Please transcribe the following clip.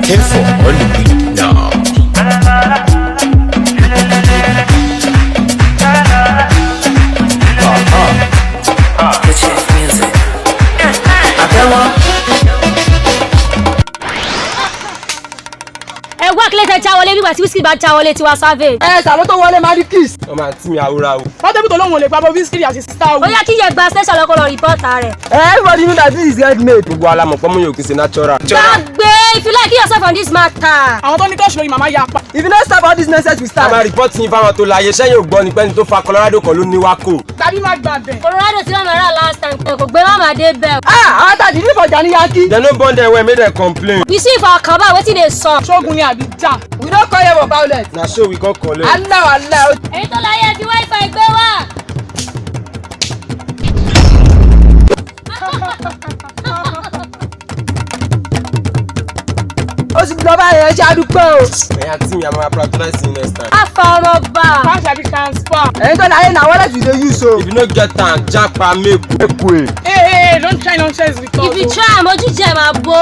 Careful on the beat now. The Chief Music. ẹ wá kílẹ̀ tẹ já wọlé bí wàá tí wíṣkì bá já wọlé tiwa sáfẹ̀. ẹ sàlọ́ tó wọlé máa rí kiss. ọmọ àti mi àwòrán o. wọ́n tẹ́bí tó lóun ò lè pa bobby skiri àti star o. ó yẹ kí yẹ gba station lọ́kọ́ lọ rìpọ́tà rẹ̀. everybody know that this is handmade. gbogbo alamọ̀ pọ́nmú yòókì sí natural. gbàgbé if you like yourself on this matter. àwọn tó ní kí oṣù màmá ya pa. if you no stop all this nonsense we a start. máa rìpọ́tì yín fáwọn tó láyé sẹ́yìn ògbọ́n ni pẹ́ni tó fa Colorado kan ló ní wákò. tàbí má gbà bẹ̀. Colorado tí wọ́n máa rà last time kò gbé wọn máa dé bẹ́ẹ̀. àwọn tàbí ní ìfọ̀jà ní yankee. dem no born dem well make dem complain. we see for akaba wetin dey sup. ṣógun ni àbí jà. we no call you for violence. na so we come collect. Allah. èyí tó láyé fi wifi gbé wá. ó sì lọ báyìí ẹ ṣe àdúgbò o. ẹ̀yin àti mi àmọ́ patronize you next time. àfọmọba. fáṣà bí transfer. ẹ̀yin tó láyé na wallet you dey use o. if you no get am japa make we. hey don't try nonsense with us. if you try àmójújẹ máa bó.